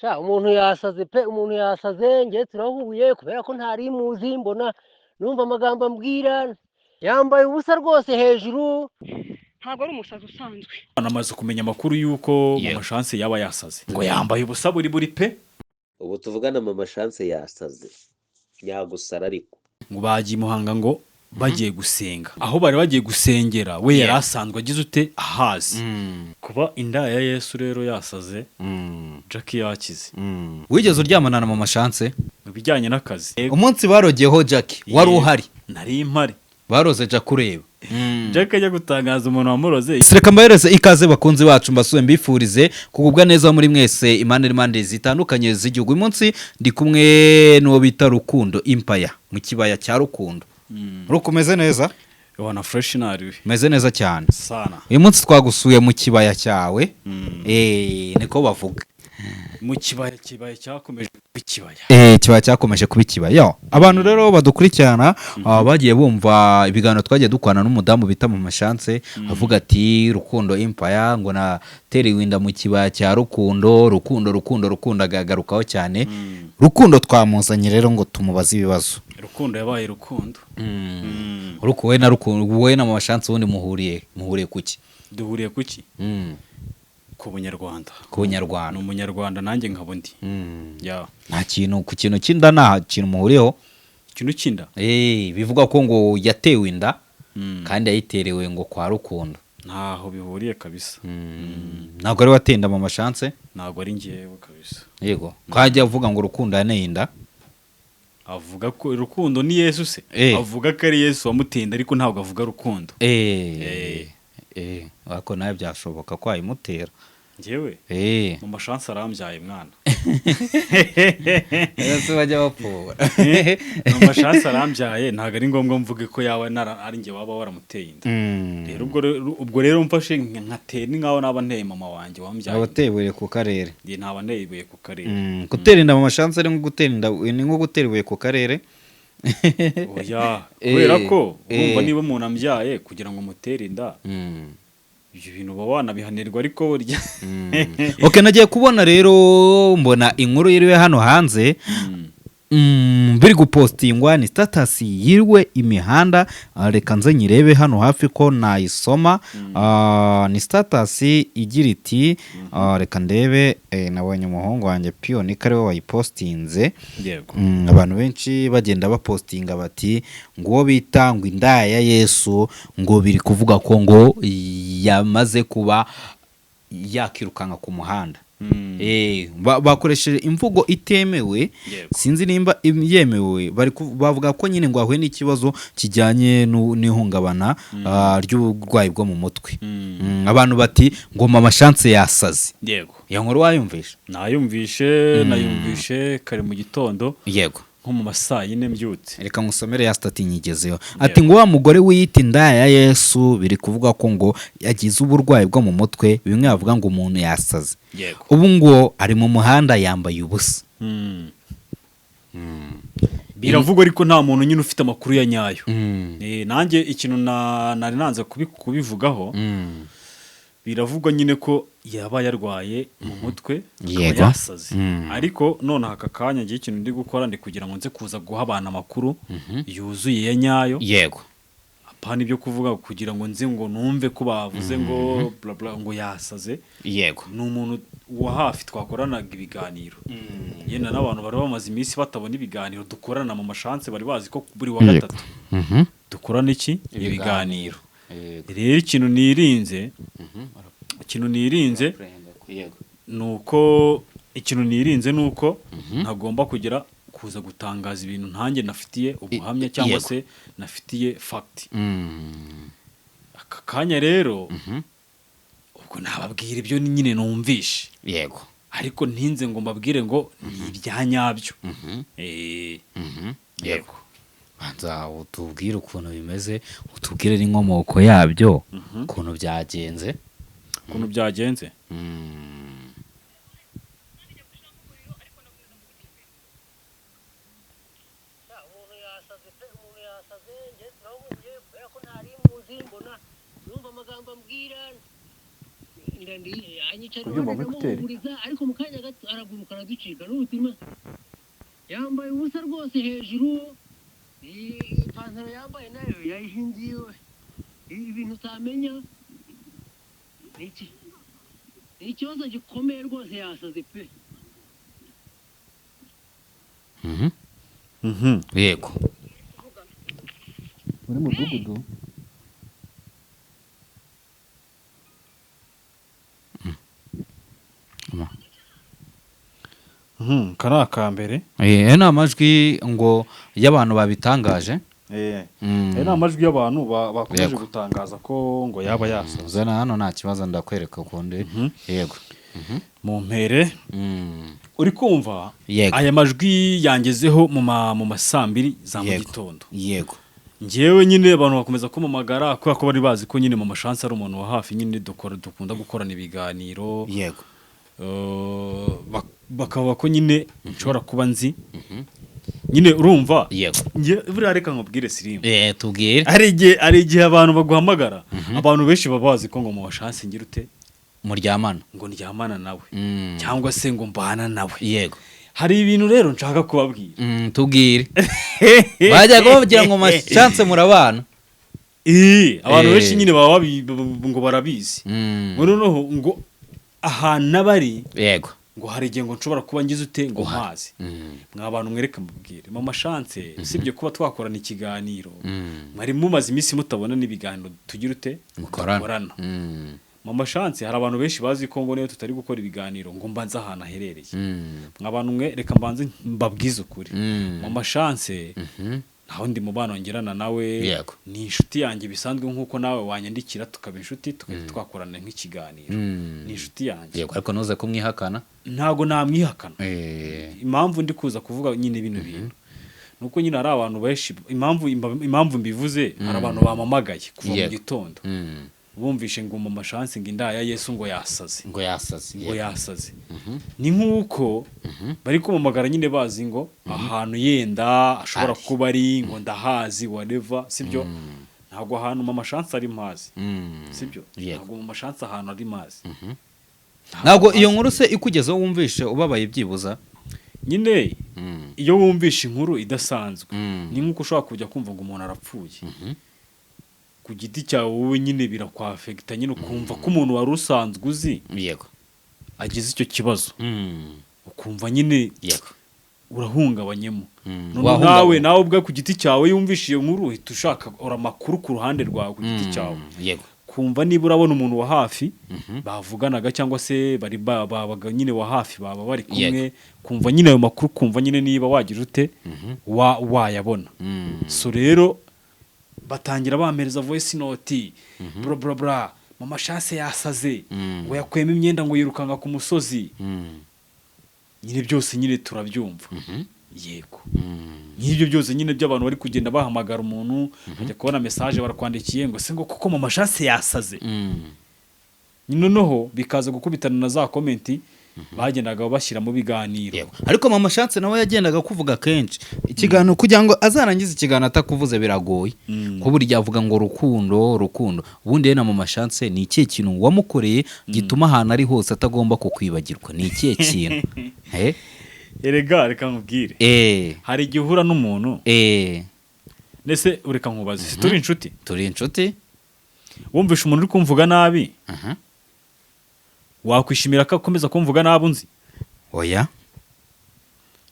Sha umuntu yasaze pe, umuntu yasaze, njye turahuye kubera ko ntari muzi, mbona numva amagambo ambwira, yambaye ubusa rwose hejuru. ntabwo ari umusazi usanzwe. Namaze kumenya amakuru y'uko Yego. Mama Chance yaba yasaze ngo yambaye ubusa buri pe ubu tuvugana Mama Chance yasaze yagusara ariko ngo bagiye i Muhanga ngo bagiye gusenga, aho bari bagiye gusengera we yari asanzwe agize ute ahazi. Kuba inda ya Yesu rero yasaze, Jackie yakize. wigeze uryamana na Mama Chance Mu bijyanye n'akazi umunsi barogeyeho Jackie wari uhari nari impari, baroze Jack ureba Jackie ajya gutangaza umuntu wamuroze. Reka mbahereze ikaze bakunzi bacu mbasuye mbifurize kugubwa neza muri mwese impande zitandukanye z'igihugu. Uyu munsi ndi kumwe n'uwo bita Rukundo Empire mu kibaya cya Rukundo. Rukumeze neza? Wana fresh nari Meze neza cyane sana. uyu munsi twagusuye mu kibaya cyawe niko bavuga Mu kibaya cyakomeje kuba ikibaya. Kibaya cyakomeje kuba ikibaya. Abantu rero badukurikirana bagiye bumva ibiganiro twagiye dukwana n'umudamu bita Mama Chance avuga ati Rukundo Empire ngo naterewe inda mu kibaya cya Rukundo agagarukaho cyane. Rukundo twamuzanye rero ngo tumubaze ibibazo. Rukundo yabaye Rukundo. Rukuwe na Rukundo wowe na Mama Chance ubundi muhuriye kuki? Duhuriye kuki? Ku Bunyarwanda. Ku Bunyarwanda. Ni Umunyarwanda nanjye nkaba undi. Ya. Nta kintu ku kintu cy'inda nta kintu muhuriyeho. Ikintu cy'inda. Bivuga ko ngo yatewe inda kandi yayiterewe ngo kwa Rukundo. Ntaho bihuriye kabisa. Ntabwo ari watenda Mama Chance? Ntabwo ari ngewe kabisa. Yego. Kwajya avuga ngo Rukundo yaneye inda. Avuga ko Rukundo ni Yesu se. Avuga ko ari Yesu wamutenda ariko ntabwo avuga Rukundo. Wako nawe byashoboka ko ayimutera. Ngewe? Mama Chance arambyaye mwana. Ese bajya bapfura. Mama Chance arambyaye ntabwo ari ngombwa mvuge ko yawe ari nge waba waramuteye inda. Rero ubwo rero mfashe nkatera ni nkaho naba nteye mama wanjye wambyaye. Abatebuye ku karere. Ndi ntaba nteye ku karere. Gutera inda Mama Chance ari nko gutera inda ni nko gutera ibuye ku karere. Oya, kubera ko urumva niba umuntu ambyaye kugira ngo mutere inda. Ibyo bintu baba wanabihanirwa ariko burya. Okay, nagiye kubona rero mbona inkuru yiriwe hano hanze. Biri gupostingwa ni status yiriwe imihanda. Reka nze nyirebe hano hafi ko nayisoma. Ni status igira iti reka ndebe nabonye umuhungu wanjye Pionika ariwe wayipostinze. Yego. Abantu benshi bagenda bapostinga bati ngo bita ngo inda ya Yesu ngo biri kuvuga ko ngo yamaze kuba yakirukanka ku muhanda. Bakoresheje imvugo itemewe. Sinzi nimba yemewe. Bavuga ko nyine ngo ahuye n'ikibazo kijyanye n'ihungabana ry'uburwayi bwo mu mutwe. Abantu bati ngo Mama Chance yasaze. Yego. Iyo nkuru wayumvishe? Nayumvishe kare mu gitondo. Yego. Nko mu masaa 4 mbyutse. Reka musomere ya stati nyigezeho. Ati ngo wa mugore wiyita inda ya Yesu biri kuvuga ko ngo yagize uburwayi bwo mu mutwe, bimwe bavuga ngo umuntu yasaze. Yego. Ubu ngo ari mu muhanda yambaye ubusa. Biravugwa ariko nta muntu nyine ufite amakuru ya nyayo. Nanjye ikintu nari nanze kubivugaho. Biravugwa nyine ko yaba yarwaye mu mutwe yasaze. Ariko none aka kanya ngiye ikintu ndi gukora ndi kugira ngo nze kuza guha abantu amakuru yuzuye ya nyayo. Yego. Apana ibyo kuvuga kugira ngo nze ngo numve ko bavuze ngo bla bla ngo yasaze. Yego. Ni umuntu wa hafi twakoranaga ibiganiro. Yenda n'abantu bari bamaze iminsi batabona ibiganiro dukorana Mama Chance bari bazi ko buri wa gatatu dukorana iki ibiganiro. Rero ikintu nirinze nuko ntagomba kugira kuza gutangaza ibintu ntanjye nafitiye ubuhamya cyangwa se nafitiye fact. Aka kanya rero ubwo nababwira ibyo nyine numvishe. Yego. Ariko ntinze ngo mbabwire ngo ni ibya nyabyo. Yego. Banza utubwire ukuntu bimeze, utubwire n'inkomoko yabyo, ukuntu byagenze. Umuntu yasaze pe, umuntu yasaze, njye turahuye kubera ko ntari muzi, mbona numva amagambo ambwira, anyicara Ubyumva iruhande muri kuteri? ndamuhumuriza ariko mu kanya gato araguruka araducika n'umutima yambaye ubusa rwose hejuru ipantaro yambaye nayo yayihingiye ibintu utamenya ni ikibazo gikomeye rwose yasaze pe. yego muri mudugudu kari akambere ni amajwi ngo y'abantu babitangaje. ni amajwi y'abantu bakomeje Yego. gutangaza ko ngo yaba yasaze. zana hano nta kibazo ndakwereka ukundi. yego mu mpere uri kumva Yego. aya majwi yangezeho mu masambiri za mu Yego. gitondo. yego ngewe nyine abantu bakomeza kumamagara kubera ko bari bazi ko nyine mu mashansi ari umuntu wa hafi nyine dukunda gukorana ibiganiro. yego bakaba ko nyine nshobora kuba nzi nyine urumva. yego buriya reka nkubwire Sirimu, tubwire. hari igihe abantu baguhamagara abantu benshi baba bazi ko ngo mu mashansi ngira ute muryamana ngo ndyamana nawe cyangwa se ngo mbana nawe. yego hari ibintu rero nshaka kubabwira. tubwire. bajya kubavugira ngo mashanse murabana. abantu benshi nyine baba ngo barabizi ngo noneho ngo ahantu abari yego ngo hari igihe ngo nshobora kuba ngize ute ngo mpazi. mwa bantu mwereka mubwire mu mashanse usibye kuba twakorana ikiganiro mwari mumaze iminsi mutabona n'ibiganiro tugira ute mukorana. mu mashanse hari abantu benshi bazi ko ngo niyo tutari gukora ibiganiro ngo mbanze ahantu aherereye. mwa bantu mwe reka mbanze mbabwize ukuri. mu mashanse nta wundi mubano ngirana nawe Yego. ni inshuti yanjye bisanzwe nk'uko nawe wanyandikira tukaba inshuti tukajya twakorana nk'ikiganiro. ni inshuti yanjye yego ariko ntuze kumwihakana. ntago namwihakana. impamvu ndi kuza kuvuga nyine bino bintu nuko nyine hari abantu benshi impamvu mbivuze hari abantu bamamagaye kuva mu Yego. gitondo bumvishe ngo mu mashansi ngo indaya Yesu ngo yasaze ngo yasaze. ngo yasaze. ni nk'uko bari kumamagara nyine bazi ngo ahantu yenda ashobora kuba ari ngo ndahazi whatever sibyo. ntabwo ahantu mu mashansi ari mazi sibyo. Yego. ntabwo mu mashansi ahantu ari mazi. ntabwo iyo nkuru se ikugezeho wumvishe ubabaye byibuza. nyine iyo wumvishe inkuru idasanzwe ni nk'uko ushobora kujya kumva ngo umuntu arapfuye ku giti cyawe wowe nyine birakwafegita nyine ukumva ko umuntu wari usanzwe uzi yego agize icyo kibazo ukumva nyine yego urahungabanyemo. nawe ubwa ku giti cyawe yumvishe iyo nkuru uhita ushaka amakuru ku ruhande rwawe ku giti cyawe. yego kumva niba urabona umuntu wa hafi bavuganaga cyangwa se bari babaga nyine wa hafi baba bari kumwe kumva nyine ayo makuru kumva nyine niba wagira ute wayabona. so rero batangira bamereza voice note bra bra bra mu mashanse yasaze ngo yakwema imyenda ngo yirukanga ku musozi. nyine byose nyine turabyumva. yego nk'ibyo byose nyine by'abantu bari kugenda bahamagara umuntu bajya kubona message barakwandikiye ngo se ngo kuko mu mashanse yasaze. noneho bikaza gukubitana na za komenti bagendaga bashyira mu biganiro. ariko mama shanse nawe yagendaga kuvuga kenshi ikiganiro kugira ngo azarangize ikiganiro atakuvuze biragoye ko burya avuga ngo rukundo ubundi na mama shanse ni ikihe kintu wamukoreye gituma ahantu ari hose atagomba kukwibagirwa ni ikihe kintu. erega reka nkubwire hari igihe uhura n'umuntu nese ureka nkubaze turi inshuti wumvishe umuntu uri kumvuga nabi wakwishimira ko akomeza kumvuga nabi unzi. oya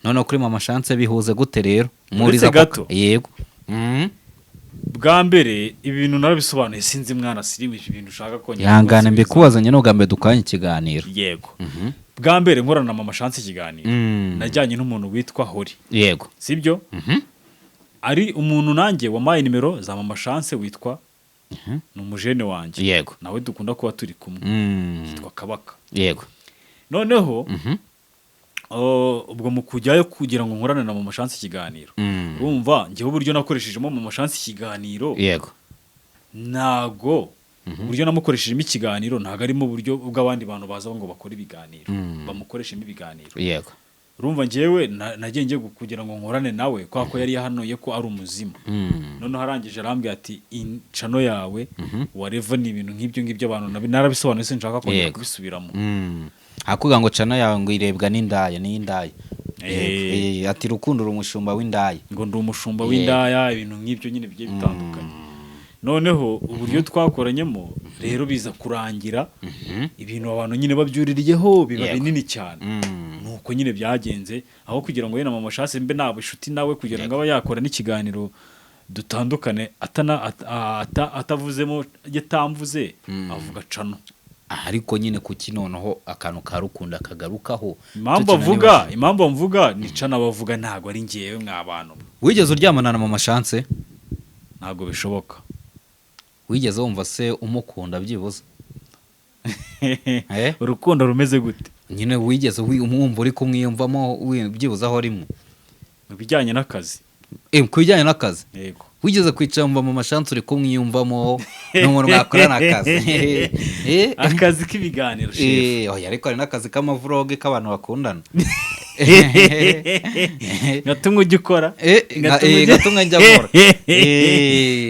none kuri mama shanse bihuze gute rero muriza gato. yego bwa mbere ibi bintu narabisobanuye sinzi mwana Sirimu ibintu ushaka ko yangana mbikubazanye no gambe dukanye ikiganiro. yego bwa mbere nkorana na mama shanse ikiganiro najyanye n'umuntu witwa Hori. yego sibyo. ari umuntu nanjye wamaye nimero za mama shanse witwa ni umujene wanjye. yego nawe dukunda kuba turi kumwe yitwa Kabaka. yego noneho ubwo mu kujyayo kugira ngo nkorane na mama shanse ikiganiro urumva njyewe uburyo nakoreshejemo mama shanse ikiganiro yego ntago uburyo namukoreshejemo ikiganiro ntago arimo uburyo bw'abandi bantu baza ngo bakore ibiganiro bamukoreshemo ibiganiro. yego urumva njyewe nagiye ngiye kugira ngo nkorane nawe kubera ko yari yahanuye ko ari umuzimu noneho arangije arambwira ati incano yawe wareva ni ibintu nk'ibyo ngibyo abantu narabisobanuye sinshaka kongera kubisubiramo hakuvuga ngo cano yawe ngo irebwa n'indaya n'indaya ati rukundo uri umushumba w'indaya ngo ndi umushumba w'indaya ibintu nk'ibyo nyine bigiye bitandukanye noneho uburyo twakoranyemo rero biza kurangira ibintu abantu nyine babyuririyeho biba binini cyane nuko nyine byagenze aho kugira ngo yena mama Chance mbe nabo inshuti nawe kugira ngo aba yakora n'ikiganiro dutandukane atavuzemo yatamvuze avuga cano ariko nyine kuki noneho akantu ka Rukundo akagarukaho impamvu mvuga ni cana bavuga ntago ari ngiyewe mw'abantu wigeze uryamana na mama Chance ntago bishoboka wigeze wumva se umukunda byibuze urukundo rumeze gute nyine wigeze umwumva uri kumwiyumvamo byibuze aho rimwe mu bijyanye n'akazi ku bijyanye n'akazi yego wigeze kwicara mu mama Chance uri kumwiyumvamo n'umuntu mwakorana akazi akazi k'ibiganiro ariko hari n'akazi k'amavloge k'abantu bakundana ngatumwe ujya ukora ngatumwe njya nkora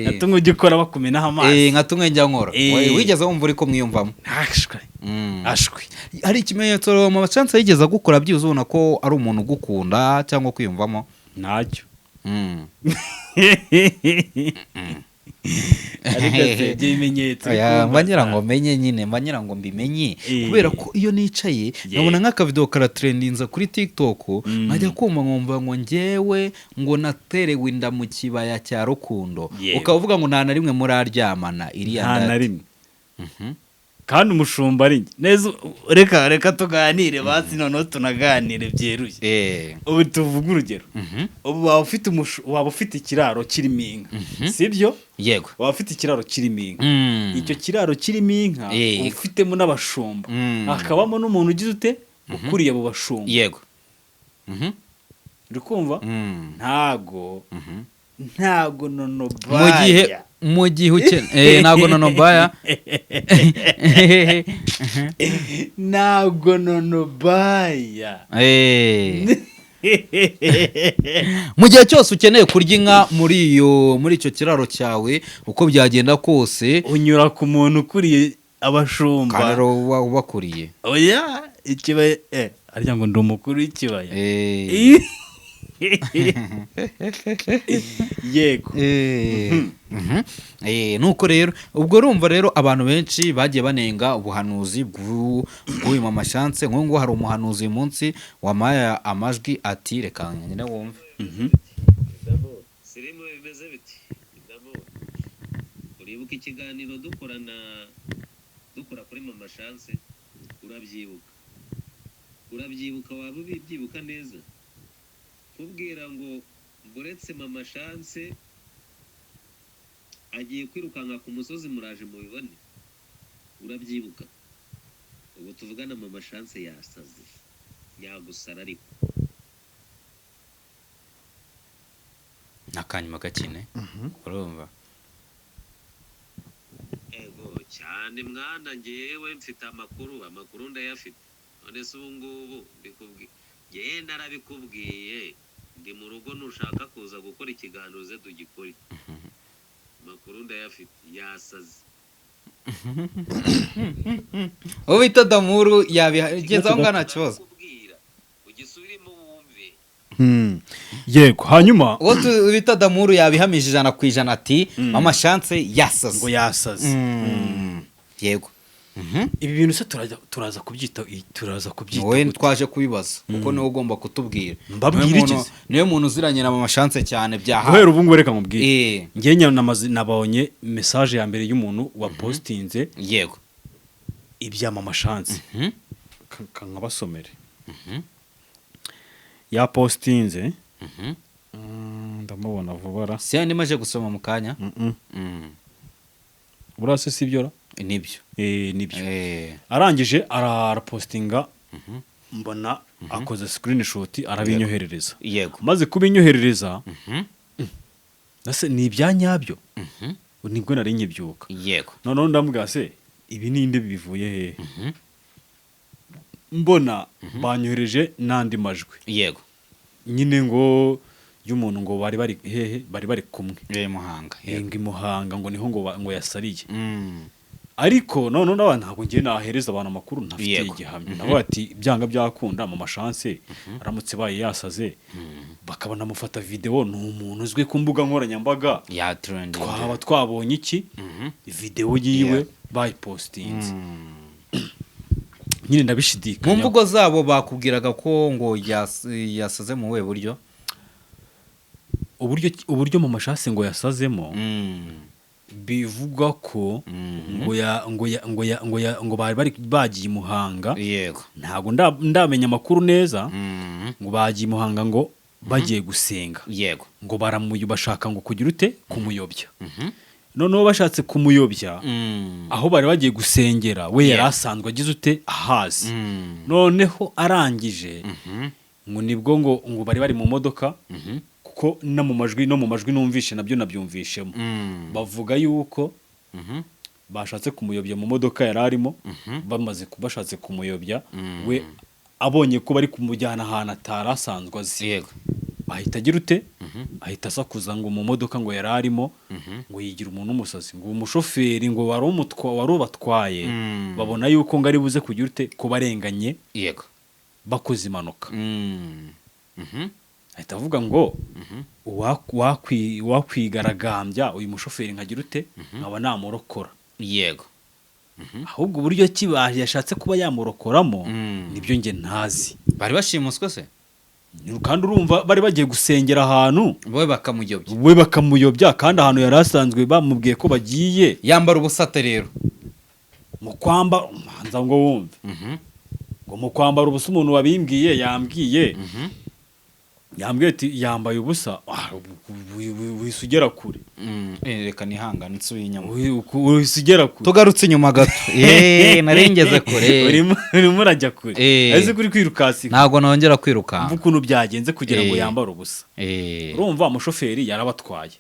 ngatumwe ujya ukora bakumenaho amazi ngatumwe njya nkora wigeze wumva uri kumwiyumvamo ashwi hari ikimenyetso mama Chance yigeze agukora byibuze ubona ko ari umuntu ugukunda cyangwa kwiyumvamo ntacyo mbanyira ngo menye nyine mbanyira ngo mbimenye kubera ko iyo nicaye nkabona nk'akavideo karatrendinza kuri TikTok nkajya kumva nkumva ngo njyewe ngo naterewe inda mu kibaya cya Rukundo ukavuga ngo nta na rimwe muraryamana iriya nta na rimwe kandi umushumba ari neza reka tuganire basi noneho tunaganire byeruye ubu tuvuga urugero ubu waba ufite ikiraro kirimo inka sibyo yego waba ufite ikiraro kirimo inka icyo kiraro kirimo inka ufitemo n'abashumba hakabamo n'umuntu ugize ute ukuriye abo bashumba yego uri kumva ntago nono baya mu gihe ukene ntago nono baya ntago nono baya mu gihe cyose ukeneye kurya inka muri icyo kiraro cyawe uko byagenda kose unyura ku muntu ukuriye abashumba kandi ubakuriye oya ikibaya arya ngo ndi umukuru w'ikibaya yego nuko rero ubwo urumva rero abantu benshi bagiye banenga ubuhanuzi bw'uyu mama Chance nk'ubu ngo hari umuhanuzi uyu munsi wamaye amajwi ati reka nyine wumve sirimo bimeze biti uribuka ikiganiro dukora kuri mama Chance urabyibuka waba ubyibuka neza kubwira ngo uretse mama Chance agiye kwirukanka ku musozi muraje mubibone urabyibuka ubu tuvugana mama Chance yasaze yagusara ariko nakanyuma gakine urumva ego cyane mwana ngewe mfite amakuru ndayafite none se ubu ngubu mbikubwiye yenda narabikubwiye ndi mu rugo nushaka kuza gukora ikiganiro ze tugikore amakuru ndayafite yasaze uwo bita Damuru yabigenza aho ngana kibazo ugisubirimo wumve yego hanyuma uwo bita Damuru yabihamije 100% ati mama Chance yasaze ngo yasaze yego ibi bintu se turaza kubyita wowe twaje kubibaza kuko niwe ugomba kutubwira mbabwira iki niwe muntu uziranye na mama Chance cyane byaha guhera ubu ngo reka mubwire ngiye nabonye message ya mbere y'umuntu wa postinze yego ibya mama Chance nkabasomere ya postinze ndamubona vubara si yandi maje gusoma mu kanya burase sibyo nibyo nibyo arangije arapostinga mbona akoze screenshot arabinyoherereza yego maze kubinyoherereza nase ni ibyanyabyo nibwo nari nyibyuka yego noneho ndambwira se ibi ninde bivuye he mbona banyohereje n'andi majwi yego nyine ngo y'umuntu ngo bari hehe bari kumwe Muhanga ngo Muhanga ngo niho ngo yasariye ariko none n'abantu ntabwo ngiye nahereza abantu amakuru ntafite igihamya nabo ati byanga byakunda mu mashanse aramutse baye yasaze bakabona mufata video ni umuntu uzwi ku mbuga nkoranyambaga ya trending twaba twabonye iki video yiwe bayipostinze nyine ndabishidikanya mu mvugo zabo bakubwiraga ko ngo yasaze mu we buryo uburyo mu mashase ngo yasazemo bivuga ko ngo bari bagiye Muhanga yego ntago ndamenya amakuru neza ngo bagiye Muhanga ngo bagiye gusenga yego ngo bashaka ngo kugira ute kumuyobya noneho bashatse kumuyobya aho bari bagiye gusengera we yari asanzwe agize ute ahazi noneho arangije ngo nibwo ngo bari mu modoka ko no mu majwi numvishe nabyo nabyumvishemo bavuga yuko bashatse kumuyobya mu modoka yari arimo bashatse kumuyobya we abonye ko bari kumujyana ahantu atarasanzwe azi yego ahita agira ute ahita asakuza ngo mu modoka ngo yari arimo ngo yigira umuntu w'umusazi ngo umushoferi ngo wari ubatwaye babona yuko ngo ari buze kugira ute kubarenganye yego bakoze impanuka ahita avuga ngo wakwigaragambya uyu mushoferi nkagira ute nkaba namurokora yego ahubwo uburyo kibaje yashatse kuba yamurokoramo nibyo nge ntazi bari bashimuswe se kandi urumva bari bagiye gusengera ahantu we bakamuyobya kandi ahantu yari asanzwe bamubwiye ko bagiye yambara ubusate rero mu kwambara umanza ngo wumve ngo mu kwambara ubusa umuntu wabimbwiye yambwiye ati yambaye ubusa wisugera kure reka nihangane nsubiye inyuma wisugera kure tugarutse inyuma gato narengeze kure urimo urajya kure ese kuri kwirukasi ntabwo nongera kwiruka ukuntu byagenze kugira ngo yambare ubusa urumva umushoferi yarabatwaye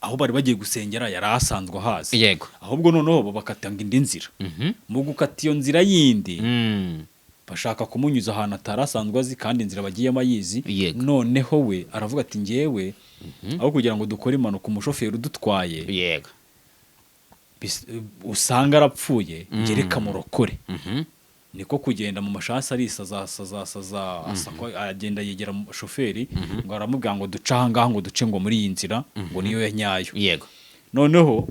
aho bari bagiye gusengera yari asanzwe ahazi yego ahubwo noneho bakatanga indi nzira mu gukata iyo nzira yindi bashaka kumunyuza ahantu atarasanzwe azi kandi inzira bagiyemo ayizi noneho we aravuga ati ngewe aho kugira ngo dukore impanuka umushoferi udutwaye yego usanga arapfuye ngereka murokore niko kugenda mu mashasi arisaza agenda yegera shoferi ngo aramubwira ngo duce ahangaha ngo duce ngo muri iyi nzira ngo niyo ya nyayo yego noneho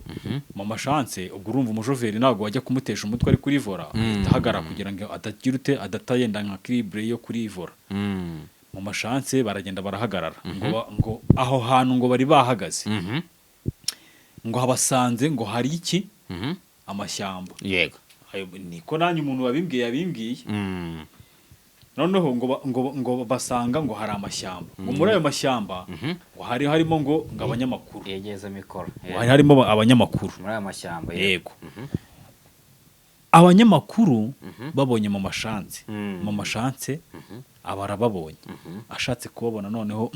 mu mashanse ubwo urumva umushoferi ntabwo wajya kumutesha umutwe ari kuri vora ahagara kugira ngo adagira ute adatayenda nka kiribure yo kuri vora mu mashanse baragenda barahagarara ngo aho hantu ngo bari bahagaze ngo habasanze ngo hari iki amashyamba yego niko nanjye umuntu yabimbwiye noneho ngo basanga ngo hari amashyamba ngo muri ayo mashyamba ngo hari harimo ngo abanyamakuru yegeze mikoro hari harimo abanyamakuru muri ayo mashyamba yego abanyamakuru babonye mu mashanse abarababonye ashatse kubabona noneho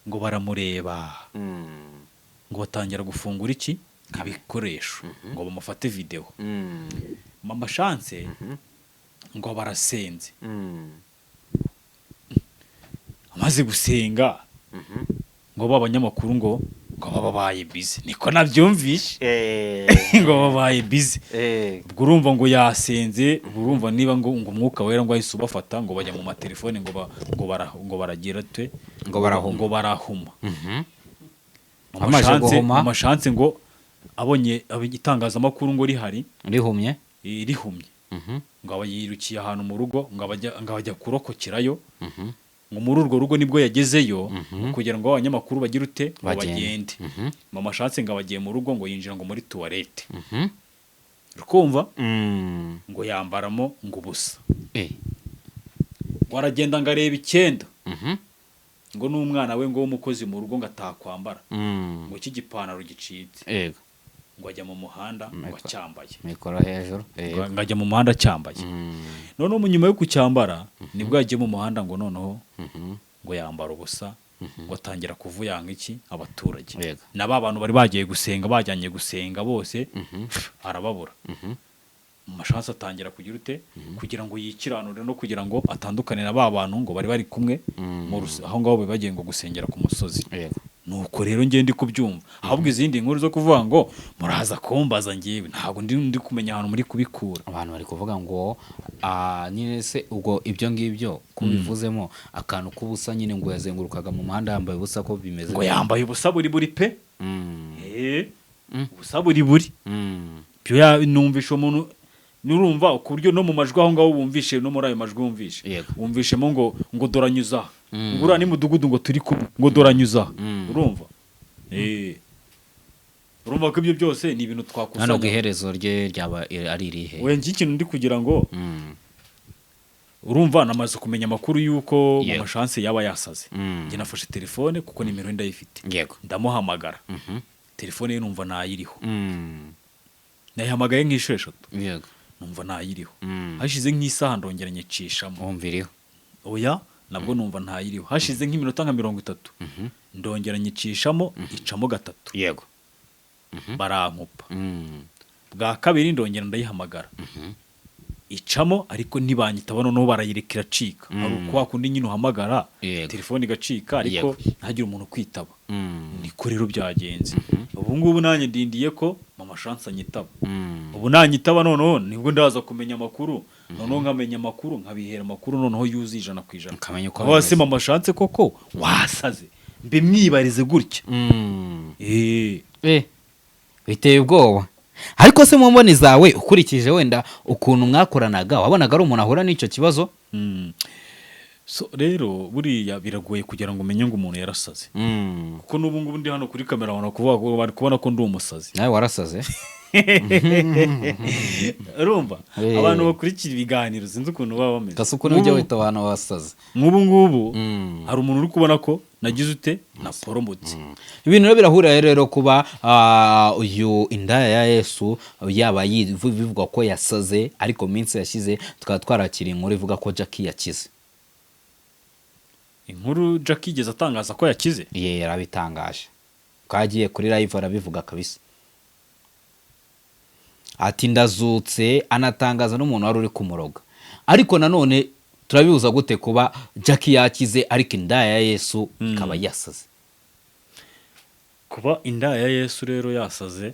ngo baramureba ngo batangira gufungura iki ibikoresho ngo bamufate video mu mashanse ngo barasenze amaze gusenga ngo b'abanyamakuru ngo babaye bize niko nabyumvishe ngo babaye bize ubwo urumva ngo yasenze urumva niba ngo umwuka wera ngo ahise ubafata ngo bajya mu matelefone ngo baragira twe ngo barahuma mu mashanse ngo abonye itangazamakuru ngo rihumye ngo aba yirukiye ahantu mu rugo ngo abajya kurokokerayo ngo muri urwo rugo nibwo yagezeyo kugira ngo abanyamakuru bagire ute bagende mu mashatse ngo abagiye mu rugo ngo yinjira ngo muri tuwarete rukumva ngo yambaramo ngo ubusa ngo aragenda ngo areba 9 ngo n'umwana we ngo w'umukozi mu rugo ngo atakwambara ngo cy'igipantaro gicitse ngo ajya mu muhanda ngo acyambaye mikoro hejuru ngo ajya mu muhanda acyambaye noneho nyuma yo kucyambara nibwo yagiye mu muhanda ngo noneho ngo yambara ubusa ngo atangira kuvuyanga iki abaturage n'aba bantu bari bagiye gusenga bajyanye gusenga bose arababura Mama Chance atangira kugira ute kugira ngo yikiranure no kugira ngo atandukane na ba bantu ngo bari bari kumwe aho ngaho bagiye ngo gusengera ku musozi. Nuko rero ngiye ndi kubyumva ahubwo izindi nkuru zo kuvuga ngo muraza kumbaza ngiye ntabwo ndi kumenya ahantu muri kubikura. Abantu bari kuvuga ngo nyine se ubwo ibyo ngibyo kubivuzemo akantu k'ubusa nyine ngo yazengurukaga mu muhanda yambaye ubusa ko bimeze ngo yambaye ubusa buri pe ubusa buri byo numvisha umuntu nurumva ku buryo no mu majwi aho ngaho wumvishe no muri ayo majwi wumvishemo ngo doranyuza ngura ni mudugudu ngo turi ngo doranyuza urumva urumva ko ibyo byose ni ibintu twakusanya hano iherezo rye ryaba ari irihe we ngi ikintu ndi kugira ngo urumva namaze kumenya amakuru yuko Mama Chance yaba yasaze nge nafashe telefone kuko nimero ndayifite ndamuhamagara telefone ye numva nayiriho nayihamagaye nk'isheshatu numva nayiriho hashize nk'isaha ndongera nyicishamo wumviriho oya nabwo numva ntayiriho hashize nk'iminota nka 30 ndongera nyicishamo icamo gatatu barankupa bwa kabiri ndongera ndayihamagara icamo ariko ntibanyitaba noneho barayirekera cika ari uko kundi nyine uhamagara telefone igacika ariko ntagire umuntu kwitaba niko rero byagenze ubu ngubu nanjye ndindiye ko Mama Chance anyitaba ubu nanyitaba noneho nibwo ndaza kumenya amakuru noneho nkamenya amakuru nkabihera amakuru noneho yuzuye 100% ukamenya uko wase Mama Chance koko wasaze mbe mwibarize gutya biteye ubwoba ariko se mu mboni zawe ukurikije wenda ukuntu mwakoranaga wabonaga ari umuntu ahura n'icyo kibazo so rero buriya biragoye kugira ngo umenye ngo umuntu yarasaze kuko n'ubu ngubu ndi hano kuri kamera ubona kuvuga bari kubona ko ndi umusazi nawe warasaze urumva abantu bakurikira ibiganiro sinzi ukuntu baba bameze kasuko n'ujya wita abantu basaze nk'ubu ngubu hari umuntu uri kubona ko nagize ute na poromoti ibintu rero birahurira rero kuba uyu indaya ya Yesu yaba bivugwa ko yasaze ariko minsi yashize tukaba twarakira inkuru ivuga ko Jackie yakize. Inkuru Jackie igeze atangaza ko yakize yarabitangaje kagiye kuri live arabivuga kabisa ati ndazutse anatangaza n'umuntu wari uri kumuroga ariko nanone turabibuza gute kuba Jackie yakize ariko indaya ya Yesu ikaba yasaze kuba indaya ya Yesu rero yasaze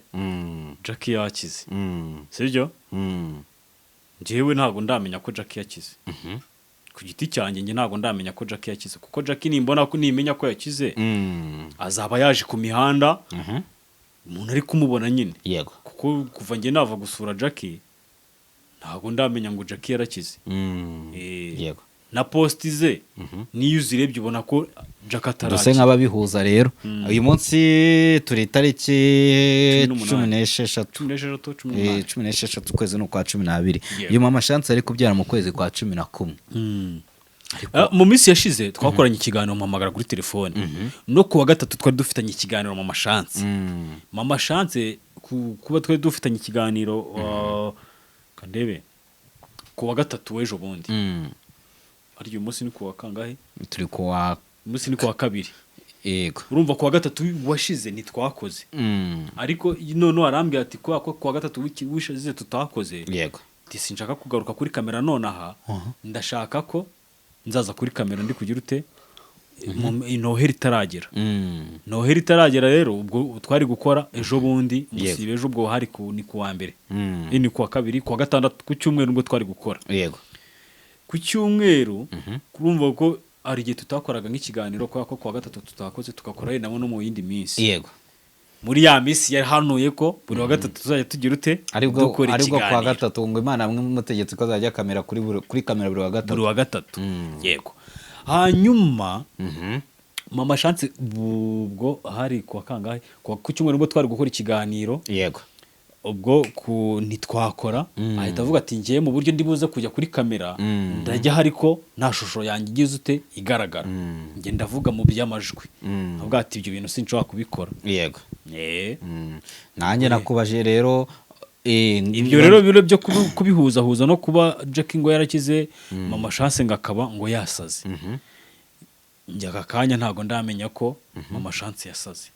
Jackie yakize sibyo njyewe ntago ndamenya ko Jackie yakize ku giti cyanjye nge ntago ndamenya ko Jackie yakize kuko Jackie nimbona ko nimenya ko yakize azaba yaje ku mihanda umuntu ari kumubona nyine yego kuko kuva nge nava gusura Jackie ntago ndamenya ngo Jackie yarakize yego na posti ze niyo uzirebye ubona ko Jackie atarakize duse nk'ababihuza rero uyu munsi turi tariki 16 kwezi no kwa 12 iyo Mama Chance ari kubyara mu kwezi kwa 11 mu minsi yashize twakoranye ikiganiro mpamagara kuri telefone no kuwa gatatu twari dufitanye ikiganiro Mama Chance Mama Chance kuba twari dufitanye ikiganiro kandebe kuwa gatatu w'ejo bundi ari uyu munsi ni kuwa kangahe turi kuwa munsi ni kuwa kabiri yego urumva kuwa gatatu washize ntitwakoze ariko none arambye ati kuwa gatatu wishize tutakoze yego sinshaka kugaruka kuri kamera nonaha ndashaka ko nzaza kuri kamera ndi kugira ute Noheri itaragera Noheri itaragera rero ubwo twari gukora ejo bundi musibe ejo ubwo hari ni kuwa mbere ni kuwa kabiri kuwa gatandatu ku cyumweru ubwo twari gukora yego ku cyumweru kurumva ko ari gihe tutakoraga nk'ikiganiro kwa ko kuwa gatatu tutakoze tukakora nabo no mu yindi minsi yego muri ya minsi yahanuye ko buri wa gatatu tuzajya tugira ute aribwo kwa gatatu ngo Imana amwe mutegetse ko azajya kamera kuri kamera buri wa gatatu yego hanyuma Mama Chance ubwo hari kuwa kangahe ku cyumweru ubwo twari gukora ikiganiro yego ubwo ntitwakora ahita avuga ati ngiye mu buryo ndibuze kujya kuri kamera ndajya hariko nta shusho yanjye igize ute igaragara nge ndavuga mu by'amajwi avuga ati ibyo bintu sinshobora kubikora yego nanjye nakubaje rero ibyo rero biro byo kubihuzahuza no kuba Jackie ngo yarakize Mama Chance ngakaba ngo yasaze njya akanya ntago ndamenya ko Mama Chance yasaze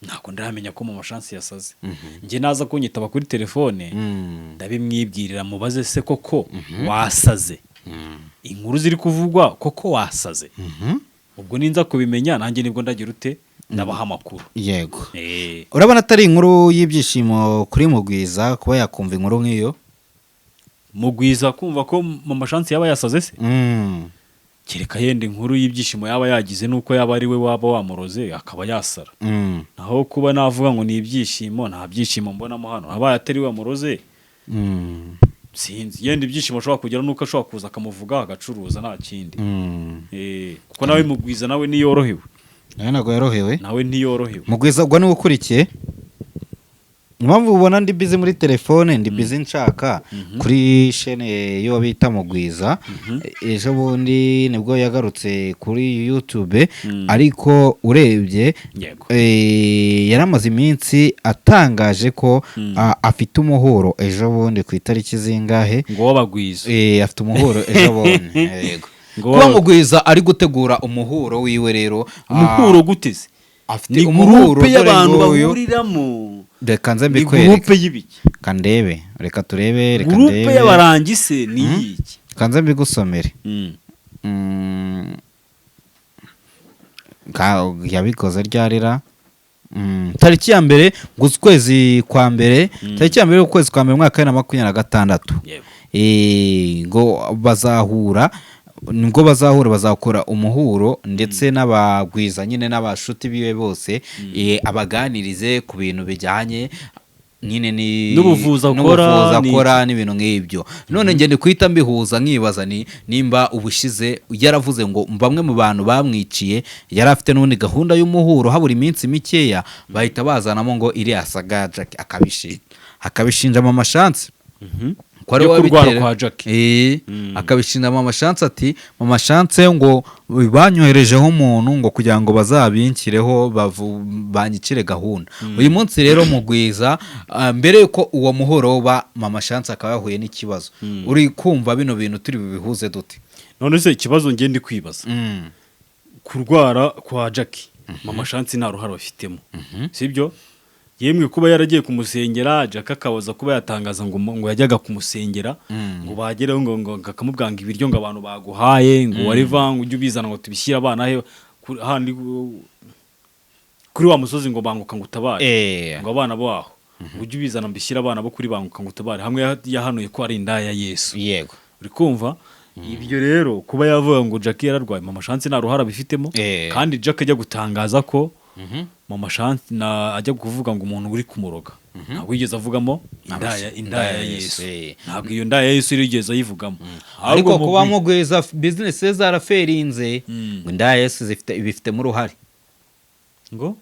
ntabwo ndamenya ko Mama Chance yasaze. Njye naza kunyitaba kuri telefone ndabimwibwirira mubaze se koko wasaze. Inkuru ziri kuvugwa koko wasaze. Ubwo ninza kubimenya nanjye nibwo ndagira ute ndabaha amakuru. Yego. Urabona atari inkuru y'ibyishimo kuri Mugwiza kuba yakumva inkuru nk'iyo? Mugwiza kumva ko Mama Chance yaba yasaze se? Kereka yenda inkuru y'ibyishimo yaba yagize nuko yaba ari we waba wamuroze akaba yasara. Naho kuba navuga ngo ni ibyishimo nta byishimo mbonamo hano. Abaye atari we wamuroze. Sinzi yenda ibyishimo ashobora kugera nuko ashobora kuza akamuvuga agacuruza nta kindi. Kuko nawe Mugwiza nawe niyorohewe. Ntabwo yorohewe. Nawe niyorohewe. Mugwiza ubwo ni ukurikiye. Impamvu ubona ndi busy muri telefone ndi busy nshaka kuri chaîne yo bita Mugwiza. Ejo bundi nibwo yagarutse kuri YouTube ariko urebye yaramaze iminsi atangaje ko afite umuhuro ejo bundi ku itariki zingahe ngo wabagwiza. Afite umuhuro ejo bundi. Yego. Kuba Mugwiza ari gutegura umuhuro wiwe rero. Umuhuro guteze. Afite umuhuro y'abantu bahuriramo. Reka nze mbikwereke. Ni groupe y'ibiki? Kandebe, reka turebe, reka ndebe. Groupe y'abarangise ni iki? Kanze mbigusomere. Yabikoze ryarira. Tariki ya mbere kwezi kwa mbere, tariki ya mbere ukwezi kwa mbere mwaka wa 2026. Ngo bazahura nibwo bazakora umuhuro ndetse n'abagwiza nyine n'abashuti biwe bose abaganirize ku bintu bijyanye nyine n'ubuvuza akora n'ibintu nk'ibyo. None ngende kwita mbihuza nkibaza nimba ubushize yaravuze ngo bamwe mu bantu bamwiciye yari afite n'ubundi gahunda y'umuhuro habura iminsi mikeya bahita bazanamo ngo iriya saga Jack akabishinja Mama Chance. Kwa rero kurwara kwa Jackie akabishinja Mama Chance ati Mama Chance ngo banyoherejeho umuntu ngo kugira ngo bazabinkireho banyikire gahunda. Uyu munsi rero Mugwiza mbere yuko uwo muhoro ba Mama Chance akaba yahuye n'ikibazo. Uri kumva bino bintu turi bibihuze dute? None se ikibazo ngiye ndi kwibaza. Kurwara kwa Jackie Mama Chance nta ruhara bafitemo. Sibyo? Yemwe kuba yaragiye kumusengera Jack akabaza kuba yatangaza ngo yajyaga kumusengera ngo bagereho ngo akamubwanga ibiryo ngo abantu baguhaye ngo wari vanga ujye ubizana ngo tubishyira abana he handi kuri wa musozi ngo banguka ngo utabare ngo abana baho ujye ubizana mbishyira abana bo kuri banguka ngo utabare hamwe yahanuye ko ari indaya Yesu. Yego. Uri kumva ibyo rero kuba yavuga ngo Jack yararwaye Mama Chance nta ruhara bifitemo kandi Jack ajya gutangaza ko Mama Chance ajya kuvuga ngo umuntu uri kumuroga ntabwo yigeze avugamo indaya Yesu. Ntabwo iyo ndaya Yesu yigeze ayivugamo. Ariko kuba Mugwiza business zaraferinze ngo indaya Yesu bifitemo uruhare. Ngo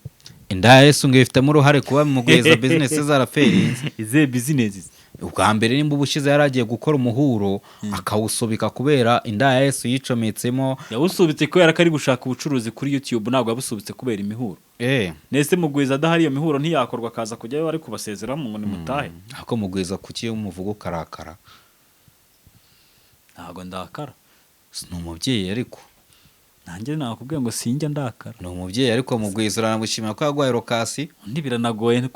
indaya Yesu ngo bifitemo uruhare kuba Mugwiza business zaraferinze. Ize business ubwa mbere nimba ubushize yaragiye gukora umuhuro akawusubika kubera indaya Yesu yicometsemo. Yawusubitse kubera ko ari gushaka ubucuruzi kuri YouTube ntabwo yabusubitse kubera imihuro. Nese Mugwiza adahari iyo mihuro ntiyakorwa akaza kujyayo ari kubasezeramo ngo ni mutahe. Ako Mugwiza kuki umuvugo karakara? Ntabwo ndakara. Ni umubyeyi ariko nanjye nakubwiye ngo sinjya ndakara. Ni umubyeyi ariko Mugwiza uramushimira ko yagwaye lokasi. Undi biranagoye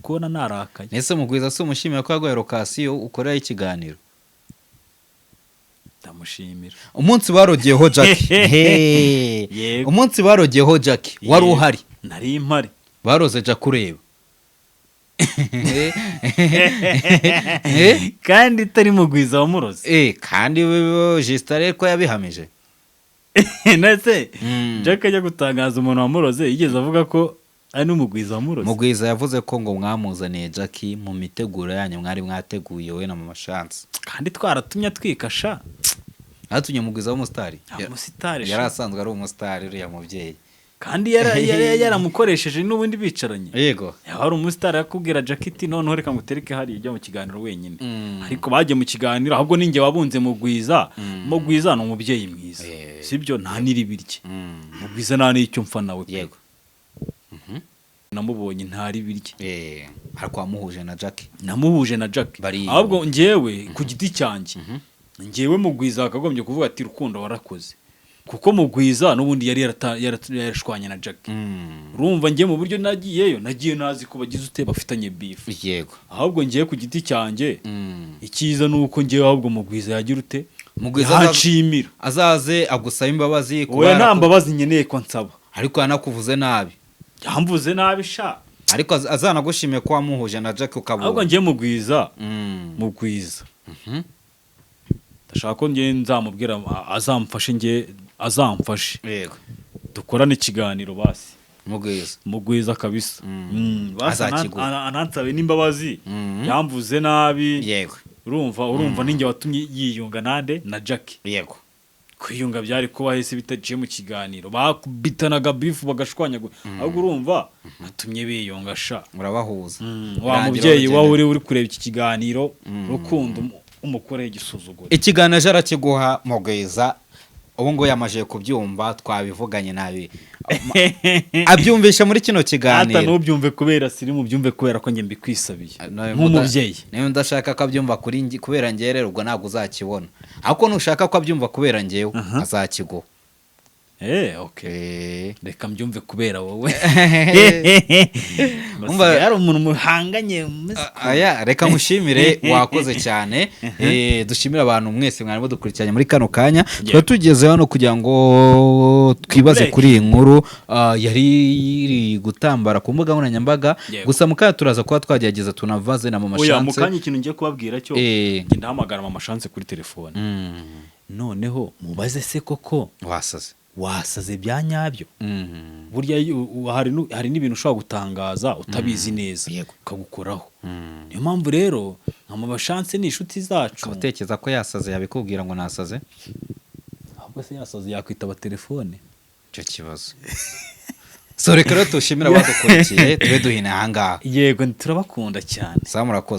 kubona narakaye. Nese Mugwiza si umushimira ko yagwaye lokasi ukorera ikiganiro. Ndamushimira. Umunsi barogeyeho Jackie. Umunsi barogeyeho Jackie wari uhari. Nari impari. Baroze Jack ureba. Kandi itari Mugwiza wamuroze. Kandi Justare ko yabihamije. Nese Jack ajya gutangaza umuntu wamuroze yigeze avuga ko ari n'Umugwiza wamuroze. Mugwiza yavuze ko ngo mwamuzaniye Jackie mu miteguro yanyu mwari mwateguye we na Mama Chance. Kandi twaratumye twikasha. Atunye Mugwiza w'umusitari. Umusitari yari asanzwe ari umusitari uriya mubyeyi. Kandi yaramukoresheje n'ubundi bicaranye. Yego. Hari umusitari yakubwira Jackiti noneho reka ngutereke hari ijya mu kiganiro wenyine. Ariko bagiye mu kiganiro ahubwo ninjye wabunze Mugwiza. Mugwiza ni umubyeyi mwiza. Sibyo nta niribirye. Mugwiza nta n'icyo mfa nawe. Yego. Namubonye ntari birye. Ariko wamuhuje na Jackie. Namuhuje na Jackie. Ahubwo njyewe ku giti cyanjye. Njyewe Mugwiza akagombye kuvuga ati rukundo warakoze. kuko Mugwiza n'ubundi yari yarashwanye na Jackie. Urumva ngiye mu buryo nagiye nazi ko bagize ute bafitanye beef. Yego. Ahubwo ngiye ku giti cyanjye icyiza nuko ngiye ahubwo Mugwiza yagira ute Mugwiza yacimira azaze agusaba imbabazi we nta mbabazi nkeneye ko nsaba ariko yanakuvuze nabi yamvuze nabi sha ariko azanagushimiye ko wamuhuje na Jackie ukabura ahubwo ngiye Mugwiza ndashaka ko ngiye nzamubwira azamfashe yego dukorane ikiganiro basi Mugwiza kabisa anansabe n'imbabazi yamvuze nabi yego urumva ninjye watumye yiyunga nande na Jackie yego kwiyunga byari kuba hese bitaciye mu kiganiro bakubitanaga bifu bagashwanya ahubwo urumva natumye biyunga sha murabahuza wa mubyeyi wawe uri kureba iki kiganiro rukundo umukoreye igisuzuguro ikiganiro jara kiguha Mugwiza ubu ngo yamaje kubyumva twabivuganye nabi abyumvisha muri kino kiganiro ata nubyumve kubera siri mu byumve kubera ko nge mbikwisabiye nk'umubyeyi niyo ndashaka ko abyumva kuri kubera ngiye rero ubwo ntabwo uzakibona ariko nushaka ko abyumva kubera ngewe azakiguha okay reka mbyumve kubera wowe yari umuntu muhanganye aya reka mushimire wakoze cyane dushimira abantu mwese mwari mudukurikiranye muri kano kanya tuba tugeze hano kugira ngo twibaze kuri iyi nkuru yari iri gutambara ku mbuga nkoranyambaga gusa mukaya turaza kuba twagerageza tunavaze na Mama Chance mu kanya ikintu ngiye kubabwira cyo ngenda hamagara Mama Chance kuri telefone noneho mubaze se koko wasaze bya nyabyo burya hari n'ibintu ushobora gutangaza utabizi neza ukagukoraho niyo mpamvu rero nka Mama Chance ni inshuti zacu utekereza ko yasaze yabikubwira ngo nasaze ahubwo se yasaze yakwitaba telefone icyo kibazo so reka rero tushimira abadukurikiye tube duhina ahangaha yego turabakunda cyane murakoze.